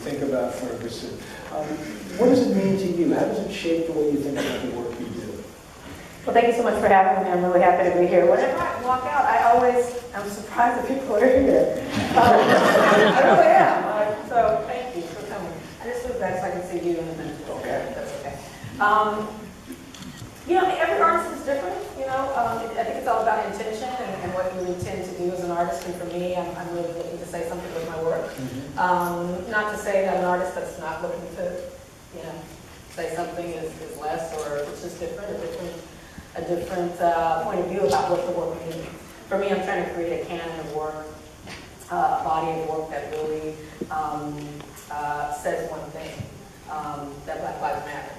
think about Ferguson. What does it mean to you? How does it shape the way you think about the work you do? Well, thank you so much for having me. I'm really happy to be here. Whenever I walk out, I'm surprised that people are here. I really am. So thank you for coming. I just moved back so I can see you in a minute. Okay. That's okay. You know, every artist is different. You know, I think it's all about intention and what you intend to do as an artist. And for me, I'm really looking to say something with my work. Not to say that an artist that's not looking to, you know, say something is less, or it's just different, a different point of view about what the work means. For me, I'm trying to create a canon of work, a body of work that really says one thing, that Black Lives Matter,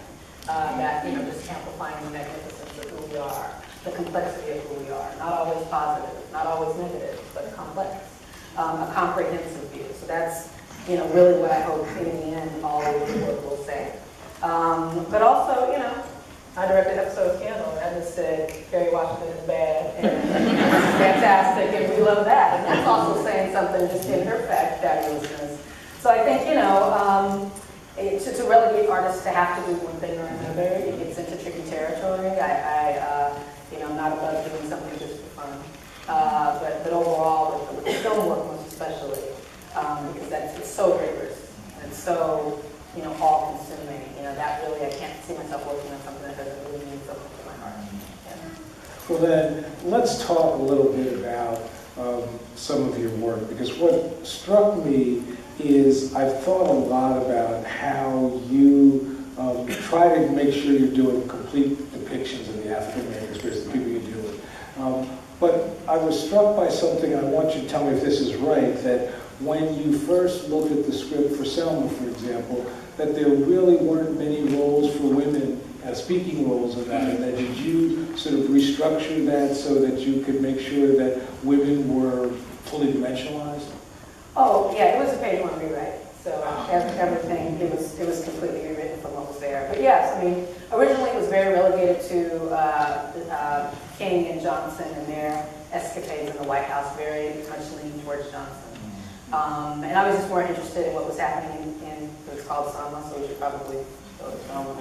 that, you know, just amplifying the magnificence of who we are, the complexity of who we are, not always positive, not always negative, but complex, a comprehensive view. So that's, you know, really what I hope in the end all of the work will say. But also, you know, I directed an episode of Scandal, and I just said, Kerry Washington is bad, and it's fantastic, and we love that. And that's also saying something just in her fabulousness. So I think, you know, to relegate artists to have to do one thing or another, it gets into tricky territory. You know, I'm not above doing something just for fun. But overall, with the film work most especially, because it's so rigorous, and it's so, you know, all-consuming. You know, that really, I can't see myself working on something that doesn't really mean something to my heart. Yeah. Well then, let's talk a little bit about some of your work, because what struck me is I've thought a lot about how you try to make sure you're doing complete depictions of the African American experience, the people you deal with. But I was struck by something, and I want you to tell me if this is right, that when you first looked at the script for Selma, for example, that there really weren't many roles for women, speaking roles in that, and that did you sort of restructure that so that you could make sure that women were fully dimensionalized? Oh, yeah, it was a page one rewrite. So everything, it was completely rewritten from what was there. But yes, I mean, originally it was very relegated to King and Johnson and their escapades in the White House, very much leaning towards Johnson. And I was just more interested in what was happening in it's called Selma, so we should probably go to Selma.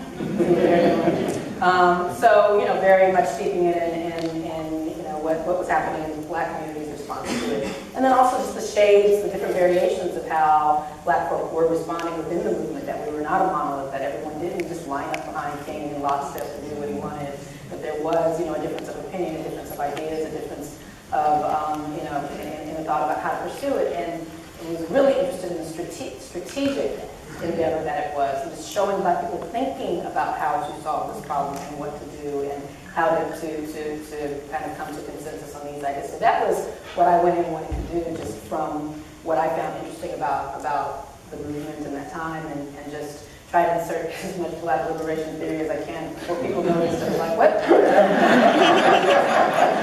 So, you know, very much steeping it in you know, what was happening in the Black community's response to it. And then also just the shades, the different variations of how Black folk were responding within the movement, that we were not a monolith, that everyone didn't just line up behind King in lockstep and do what he wanted, that there was, you know, a difference of opinion, a difference of ideas, a difference of, you know, in the thought about how to pursue it. And I was really interested in the strategic endeavor that it was, and just showing Black people thinking about how to solve this problem and what to do and how to kind of come to consensus on these ideas. So that was what I went in wanting to do, just from what I found interesting about the movement in that time, and just try to insert as much Black liberation theory as I can before people notice that I'm like, what?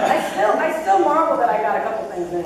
I still marvel that I got a couple things in.